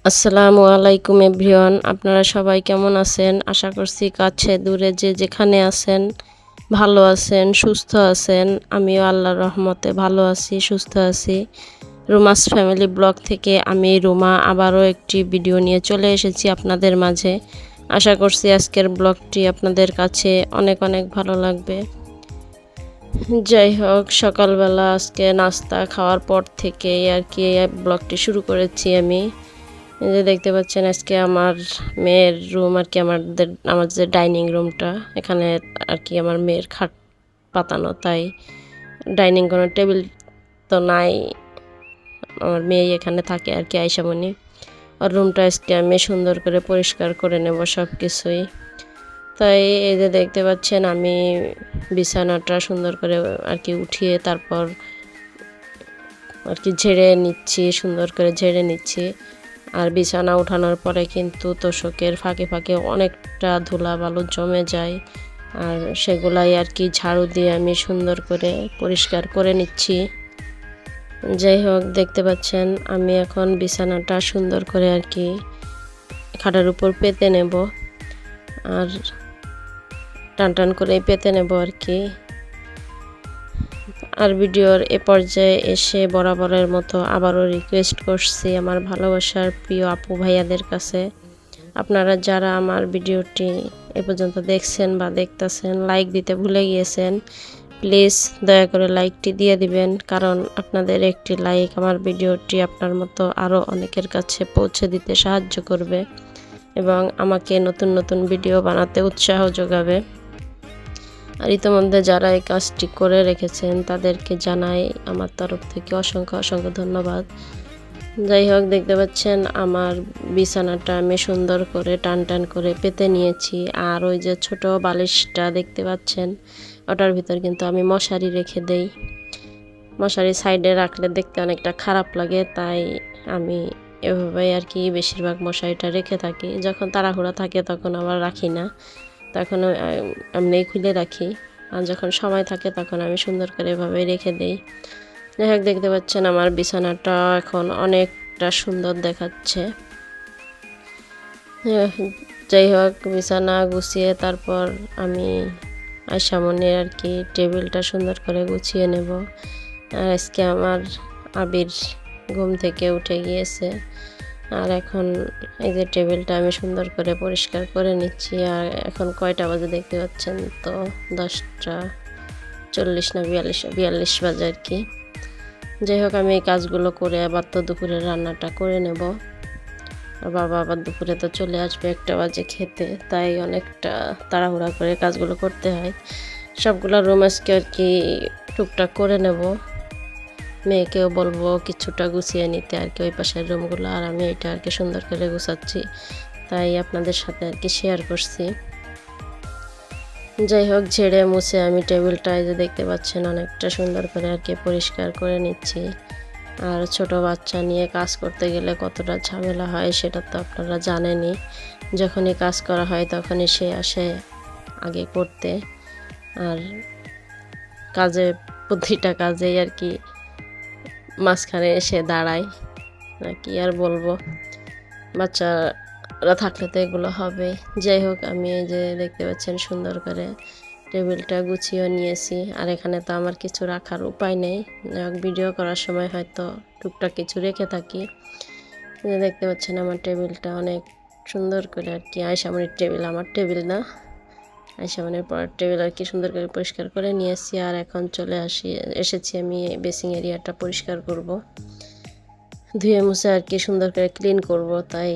আসসালামু আলাইকুম এভরিওয়ান, আপনারা সবাই কেমন আছেন? আশা করছি কাছে দূরে যে যেখানে আছেন ভালো আছেন, সুস্থ আছেন। আমিও আল্লাহর রহমতে ভালো আছি, সুস্থ আছি। রুমাস ফ্যামিলি ব্লগ থেকে আমি রুমা আবারও একটি ভিডিও নিয়ে চলে এসেছি আপনাদের মাঝে। আশা করছি আজকের ব্লগটি আপনাদের কাছে অনেক অনেক ভালো লাগবে। যাই হোক, সকালবেলা আজকে নাস্তা খাওয়ার পর থেকেই আর কি ব্লগটি শুরু করেছি আমি। এই যে দেখতে পাচ্ছেন আজকে আমার মেয়ের রুম আর কি, আমার যে ডাইনিং রুমটা, এখানে আর কি আমার মেয়ের খাট পাতানো, তাই ডাইনিং কোনো টেবিল তো নাই। আমার মেয়ে এখানে থাকে আর কি, আয়শামণি। আর রুমটা আজকে আমি সুন্দর করে পরিষ্কার করে নেব সব কিছুই। তাই এই যে দেখতে পাচ্ছেন আমি বিছানাটা সুন্দর করে আর কি উঠিয়ে তারপর আর কি ঝেড়ে নিচ্ছি, সুন্দর করে ঝেড়ে নিচ্ছি। আর বিছানা উঠানোর পরে কিন্তু তোশকের ফাঁকে ফাঁকে অনেকটা ধুলা বালু জমে যায়, আর সেগুলাই আর কি ঝাড়ু দিয়ে আমি সুন্দর করে পরিষ্কার করে নিচ্ছি। যাই হোক, দেখতে পাচ্ছেন আমি এখন বিছানাটা সুন্দর করে আর কি খাটের উপর পেতে নেব, আর টান টান করে পেতে নেব আর কি। আর ভিডিওর এ পর্যায়ে এসে বরাবরের মতো আবারও রিকোয়েস্ট করছি আমার ভালোবাসার প্রিয় আপু ভাইয়াদের কাছে, আপনারা যারা আমার ভিডিওটি এ পর্যন্ত দেখছেন বা দেখতেছেন, লাইক দিতে ভুলে গিয়েছেন, প্লিজ দয়া করে লাইকটি দিয়ে দিবেন, কারণ আপনাদের একটি লাইক আমার ভিডিওটি আপনার মতো আরও অনেকের কাছে পৌঁছে দিতে সাহায্য করবে এবং আমাকে নতুন নতুন ভিডিও বানাতে উৎসাহ যোগাবে। আর ইতিমধ্যে যারা এই কাজটি করে রেখেছেন তাদেরকে জানাই আমার তরফ থেকে অসংখ্য অসংখ্য ধন্যবাদ। যাই হোক, দেখতে পাচ্ছেন আমার বিছানাটা আমি সুন্দর করে টান টান করে পেতে নিয়েছি। আর ওই যে ছোট বালিশটা দেখতে পাচ্ছেন, ওটার ভিতর কিন্তু আমি মশারি রেখে দেই। মশারি সাইডে রাখলে দেখতে অনেকটা খারাপ লাগে, তাই আমি এভাবেই আর কি বেশিরভাগ মশারিটা রেখে থাকি। যখন তাড়াহুড়া থাকে তখন আবার রাখি না, তখন এমনি খুলে রাখি। আর যখন সময় থাকে তখন আমি সুন্দর করে এভাবেই রেখে দেই। যাই হোক, দেখতে পাচ্ছেন আমার বিছানাটা এখন অনেকটা সুন্দর দেখাচ্ছে। যাই হোক, বিছানা গুছিয়ে তারপর আমি আয়শামণির আর কি টেবিলটা সুন্দর করে গুছিয়ে নেব। আর আজকে আমার আবির ঘুম থেকে উঠে গিয়েছে, আর এখন এই যে টেবিলটা আমি সুন্দর করে পরিষ্কার করে নিচ্ছি। আর এখন কয়টা বাজে দেখতে পাচ্ছেন তো, 10:40 না 42 বাজে আর কি। যাই হোক, আমি এই কাজগুলো করে আবার তো দুপুরে রান্নাটা করে নেব। আর বাবা আবার দুপুরে তো চলে আসবে 1টা বাজে খেতে, তাই অনেকটা তাড়াহুড়া করে কাজগুলো করতে হয়। সবগুলো রুম আজকে আর কি টুকটাক করে নেব। মেয়েকেও বলবো কিছুটা গুছিয়ে নিতে আর কি ওই পাশের রুমগুলো, আর আমি এটা আর কি সুন্দর করে গুছাচ্ছি, তাই আপনাদের সাথে আর কি শেয়ার করছি। যাই হোক, ঝেড়ে মুছে আমি টেবিলটা এই যে দেখতে পাচ্ছেন অনেকটা সুন্দর করে আর কি পরিষ্কার করে নিচ্ছি। আর ছোট বাচ্চা নিয়ে কাজ করতে গেলে কতটা ঝামেলা হয় সেটা তো আপনারা জানেনই। যখনই কাজ করা হয় তখনই সে আসে আগে করতে, আর কাজে প্রতিটা কাজেই আর কি মাঝখানে এসে দাঁড়ায়। কি আর বলবো, বাচ্চারা থাকলে তো এগুলো হবে। যাই হোক, আমি এই যে দেখতে পাচ্ছেন সুন্দর করে টেবিলটা গুছিয়ে নিয়েছি। আর এখানে তো আমার কিছু রাখার উপায় নেই, ভিডিও করার সময় হয়তো টুকটাক কিছু রেখে থাকি। দেখতে পাচ্ছেন আমার টেবিলটা অনেক সুন্দর করে আর কি, আয়শামণির টেবিল, আমার টেবিল না, আয়শামণির পরের টেবিল আর কি সুন্দর করে পরিষ্কার করে নিয়েছি। আর এখন এসেছি আমি বেসিং এরিয়াটা পরিষ্কার করব, ধুয়ে মুছে আর কি সুন্দর করে ক্লিন করব। তাই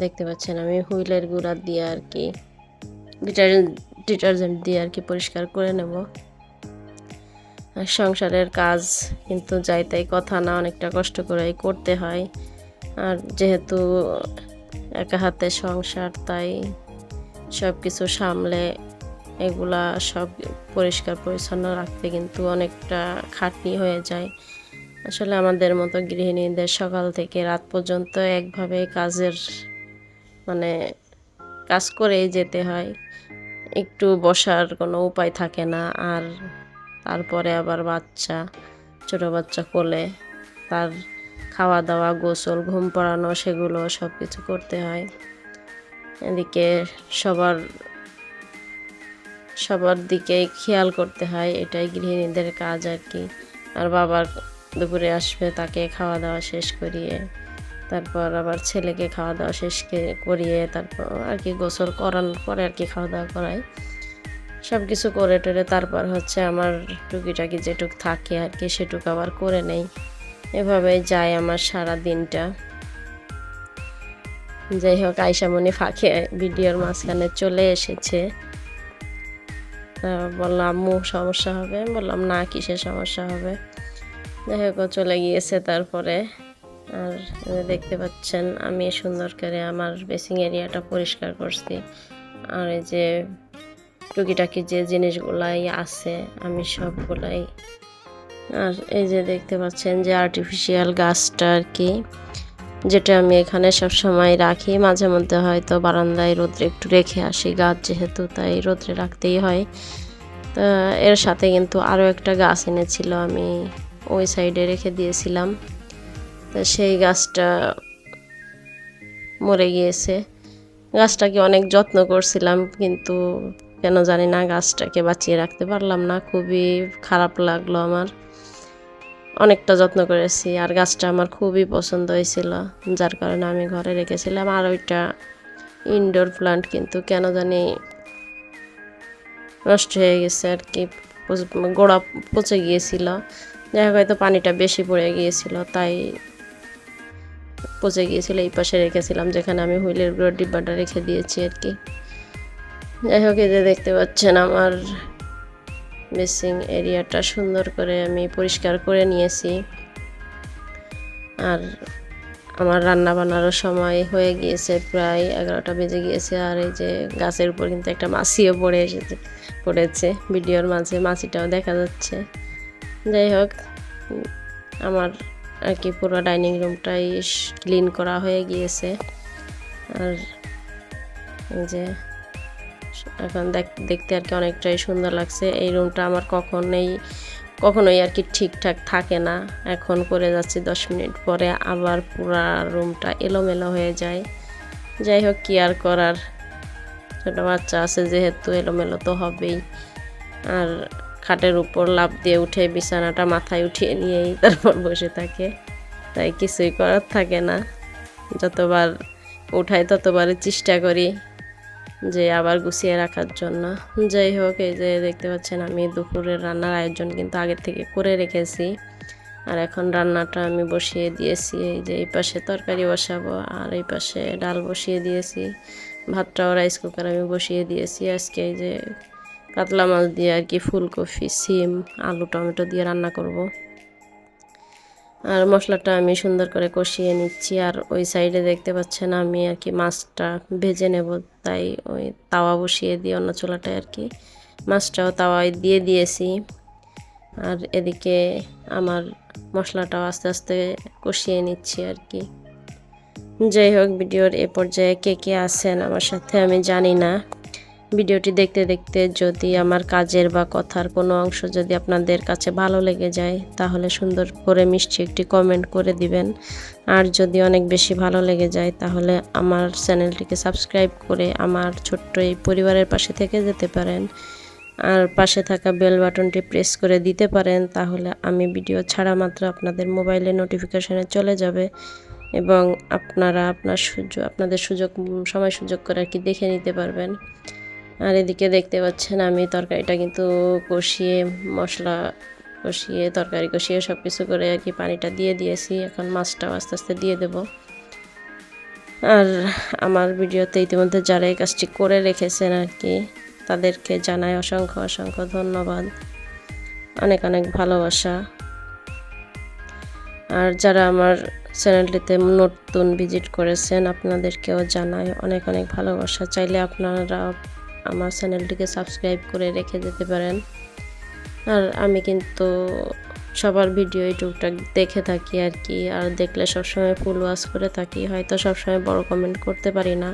দেখতে পাচ্ছেন আমি হুইলের গুঁড়া দিয়ে আর কি ডিটারজেন্ট দিয়ে আর কি পরিষ্কার করে নেব। আর সংসারের কাজ কিন্তু যাই তাই কথা না, অনেকটা কষ্ট করেই করতে হয়। আর যেহেতু একা হাতে সংসার, তাই সব কিছু সামলে এগুলা সব পরিষ্কার পরিচ্ছন্ন রাখতে কিন্তু অনেকটা খাটনি হয়ে যায়। আসলে আমাদের মতো গৃহিণীদের সকাল থেকে রাত পর্যন্ত একভাবে কাজের মানে কাজ করেই যেতে হয়, একটু বসার কোনো উপায় থাকে না। আর তারপরে আবার বাচ্চা, ছোট বাচ্চা কোলে, তার খাওয়া দাওয়া, গোসল, ঘুম পাড়ানো সেগুলো সব কিছু করতে হয়। এদিকে সবার সবার দিকে খেয়াল করতে হয়, এটাই গৃহিণীদের কাজ আর কি। আর বাবার দুপুরে আসবে, তাকে খাওয়া দাওয়া শেষ করিয়ে তারপর আবার ছেলেকে খাওয়া দাওয়া শেষ করিয়ে তারপর আর কি গোসল করানোর পরে আর কি খাওয়া দাওয়া করাই, সব কিছু করে টোরে তারপর হচ্ছে আমার টুকিটাকি যেটুক থাকে আর কি সেটুক আবার করে নেই। এভাবেই যায় আমার সারা দিনটা। যাই হোক, আয়শামণি ফাঁকে ভিডিওর মাঝখানে চলে এসেছে। বললাম আম্মু সমস্যা হবে, বললাম না কিসের সমস্যা হবে। যাই হোক, চলে গিয়েছে। তারপরে আর দেখতে পাচ্ছেন আমি সুন্দর করে আমার বেসিং এরিয়াটা পরিষ্কার করছি। আর এই যে টুকিটাকি যে জিনিসগুলাই আছে আমি সবগুলাই, আর এই যে দেখতে পাচ্ছেন যে আর্টিফিশিয়াল গাছটা আর কি, যেটা আমি এখানে সব সময় রাখি। মাঝে মধ্যে হয়তো বারান্দায় রোদ্রে একটু রেখে আসি, গাছ যেহেতু তাই রোদ্রে রাখতেই হয়। তা এর সাথে কিন্তু আরও একটা গাছ এনেছিল, আমি ওই সাইডে রেখে দিয়েছিলাম। তো সেই গাছটা মরে গিয়েছে। গাছটাকে অনেক যত্ন করছিলাম, কিন্তু কেন জানি না গাছটাকে বাঁচিয়ে রাখতে পারলাম না। খুবই খারাপ লাগলো আমার। অনেকটা যত্ন করেছি, আর গাছটা আমার খুবই পছন্দ হয়েছিল, যার কারণে আমি ঘরে রেখেছিলাম। আর ওইটা ইনডোর প্লান্ট, কিন্তু কেন জানি নষ্ট হয়ে গেছে আর কি, গোড়া পচে গিয়েছিল। যাই হোক, হয়তো পানিটা বেশি পড়ে গিয়েছিল তাই পচে গিয়েছিল। এই পাশে রেখেছিলাম যেখানে আমি হুইলের গুঁড়োর ডিব্বাটা রেখে দিয়েছি আর কি। যাই হোক, এই যে দেখতে পাচ্ছেন আমার বেসিং এরিয়াটা সুন্দর করে আমি পরিষ্কার করে নিয়েছি। আর আমার রান্না বান্নারও সময় হয়ে গিয়েছে, প্রায় 11টা বেজে গিয়েছে। আর এই যে গাছের উপর কিন্তু একটা মাছিও পড়েছে ভিডিওর মাঝে, মাছিটাও দেখা যাচ্ছে। যাই হোক, আমার আর কি পুরো ডাইনিং রুমটাই ক্লিন করা হয়ে গিয়েছে। আর এই যে এখন দেখতে আর কি অনেকটাই সুন্দর লাগছে। এই রুমটা আমার কখনোই আর কি ঠিকঠাক থাকে না। এখন করে যাচ্ছি 10 মিনিট পরে আবার পুরা রুমটা এলোমেলো হয়ে যায়। যাই হোক, কি আর করার, ছোটো বাচ্চা আছে যেহেতু এলোমেলো তো হবেই। আর খাটের উপর লাফ দিয়ে উঠে বিছানাটা মাথায় উঠিয়ে নিয়েই তারপর বসে থাকে, তাই কিছুই করার থাকে না। যতবার উঠাই ততবারই চেষ্টা করি যে আবার গুছিয়ে রাখার জন্য। যাই হোক, এই যে দেখতে পাচ্ছেন আমি দুপুরের রান্নার আয়োজন কিন্তু আগের থেকে করে রেখেছি। আর এখন রান্নাটা আমি বসিয়ে দিয়েছি। এই যে এই পাশে তরকারি বসাবো আর এই পাশে ডাল বসিয়ে দিয়েছি। ভাতটাও রাইস কুকার আমি বসিয়ে দিয়েছি। আজকে এই যে কাতলা মাছ দিয়ে আর কি ফুলকপি, সিম, আলু, টমেটো দিয়ে রান্না করব। আর মশলাটা আমি সুন্দর করে কষিয়ে নিচ্ছি। আর ওই সাইডে দেখতে পাচ্ছেন আমি আর কি মাছটা ভেজে নেব, তাই ওই তাওয়া বসিয়ে দিয়ে অন্য চুলাটায় আর কি মাছটাও তাওয়ায় দিয়ে দিয়েছি। আর এদিকে আমার মশলাটাও আস্তে আস্তে কষিয়ে নিচ্ছি আর কি। যাই হোক, ভিডিওর এ পর্যায়ে কে কে আছেন আমার সাথে আমি জানি না। ভিডিওটি দেখতে দেখতে যদি আমার কাজের বা কথার কোনো অংশ যদি আপনাদের কাছে ভালো লেগে যায়, তাহলে সুন্দর করে মিষ্টি একটি কমেন্ট করে দিবেন। আর যদি অনেক বেশি ভালো লেগে যায় তাহলে আমার চ্যানেলটিকে সাবস্ক্রাইব করে আমার ছোট্ট এই পরিবারের পাশে থেকে যেতে পারেন। আর পাশে থাকা বেল বাটনটি প্রেস করে দিতে পারেন, তাহলে আমি ভিডিও ছাড়া মাত্র আপনাদের মোবাইলে নোটিফিকেশনে চলে যাবে এবং আপনারা আপনাদের সময় সুযোগ করে আর কি দেখে নিতে পারবেন। আর এদিকে দেখতে পাচ্ছেন আমি তরকারিটা কিন্তু মশলা কষিয়ে তরকারি কষিয়ে সব কিছু করে আর কি পানিটা দিয়ে দিয়েছি। এখন মাছটাও আস্তে আস্তে দিয়ে দেব। আর আমার ভিডিওতে ইতিমধ্যে যারা এই কাজটি করে রেখেছেন আর কি, তাদেরকে জানাই অসংখ্য অসংখ্য ধন্যবাদ, অনেক অনেক ভালোবাসা। আর যারা আমার চ্যানেলটিতে নতুন ভিজিট করেছেন আপনাদেরকেও জানাই অনেক অনেক ভালোবাসা। চাইলে আপনারা আমার চ্যানেলটিকে সাবস্ক্রাইব করে রেখে যেতে পারেন। আর আমি কিন্তু সবার ভিডিও টুকটাক দেখে থাকি আর কি, আর দেখলে সবসময় ফুল ওয়াচ করে থাকি। হয়তো সবসময় বড় কমেন্ট করতে পারি না,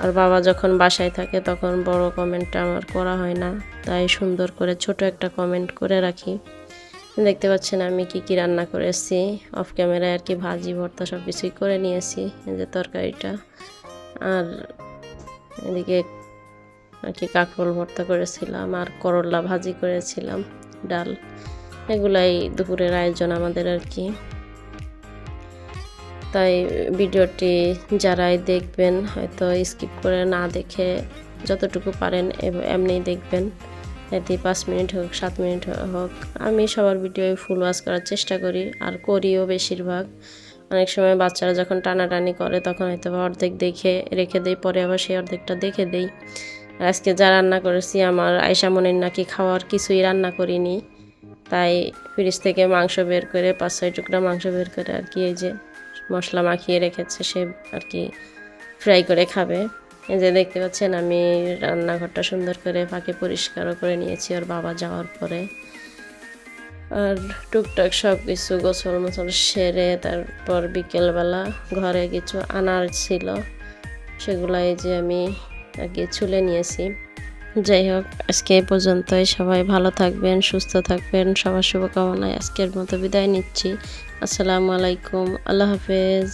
আর বাবা যখন বাসায় থাকে তখন বড় কমেন্টটা আমার করা হয় না, তাই সুন্দর করে ছোট একটা কমেন্ট করে রাখি। দেখতে পাচ্ছেন আমি কি কি রান্না করেছি অফ ক্যামেরায় আর কি, ভাজি ভর্তা সব কিছুই করে নিয়েছি। এই যে তরকারিটা, আর এদিকে আর কি কাঁকরোল ভর্তা করেছিলাম, আর করলা ভাজি করেছিলাম, ডাল। এগুলাই দুপুরের আয়োজন আমাদের আর কি। তাই ভিডিওটি যারাই দেখবেন হয়তো স্কিপ করে না দেখে যতটুকু পারেন এমনিই দেখবেন, এতে 5 মিনিট হোক 7 মিনিট হোক। আমি সবার ভিডিও ফুল ওয়াচ করার চেষ্টা করি, আর করিও বেশিরভাগ। অনেক সময় বাচ্চারা যখন টানাটানি করে তখন হয়তো অর্ধেক দেখে রেখে দেই, পরে আবার সেই অর্ধেকটা দেখে দেই। আর আজকে যা রান্না করেছি, আমার আয়শা মনির নাকি খাওয়ার কিছুই রান্না করিনি, তাই ফ্রিজ থেকে মাংস বের করে 5-6 টুকরা মাংস বের করে আর কি এই যে মশলা মাখিয়ে রেখেছে, সে আর কি ফ্রাই করে খাবে। এই যে দেখতে পাচ্ছেন আমি রান্নাঘরটা সুন্দর করে ফাঁকে পরিষ্কারও করে নিয়েছি ওর বাবা যাওয়ার পরে। আর টুকটাক সব কিছু গোসল মোছল সেরে তারপর বিকেলবেলা ঘরে কিছু আনার ছিল, সেগুলাই যে আমি আর কি ছুলে নিয়েছি। যাই হোক, আজকে এই পর্যন্তই। সবাই ভালো থাকবেন, সুস্থ থাকবেন, সবার শুভকামনায় আজকের মতো বিদায় নিচ্ছি। আসসালামু আলাইকুম, আল্লাহ হাফেজ।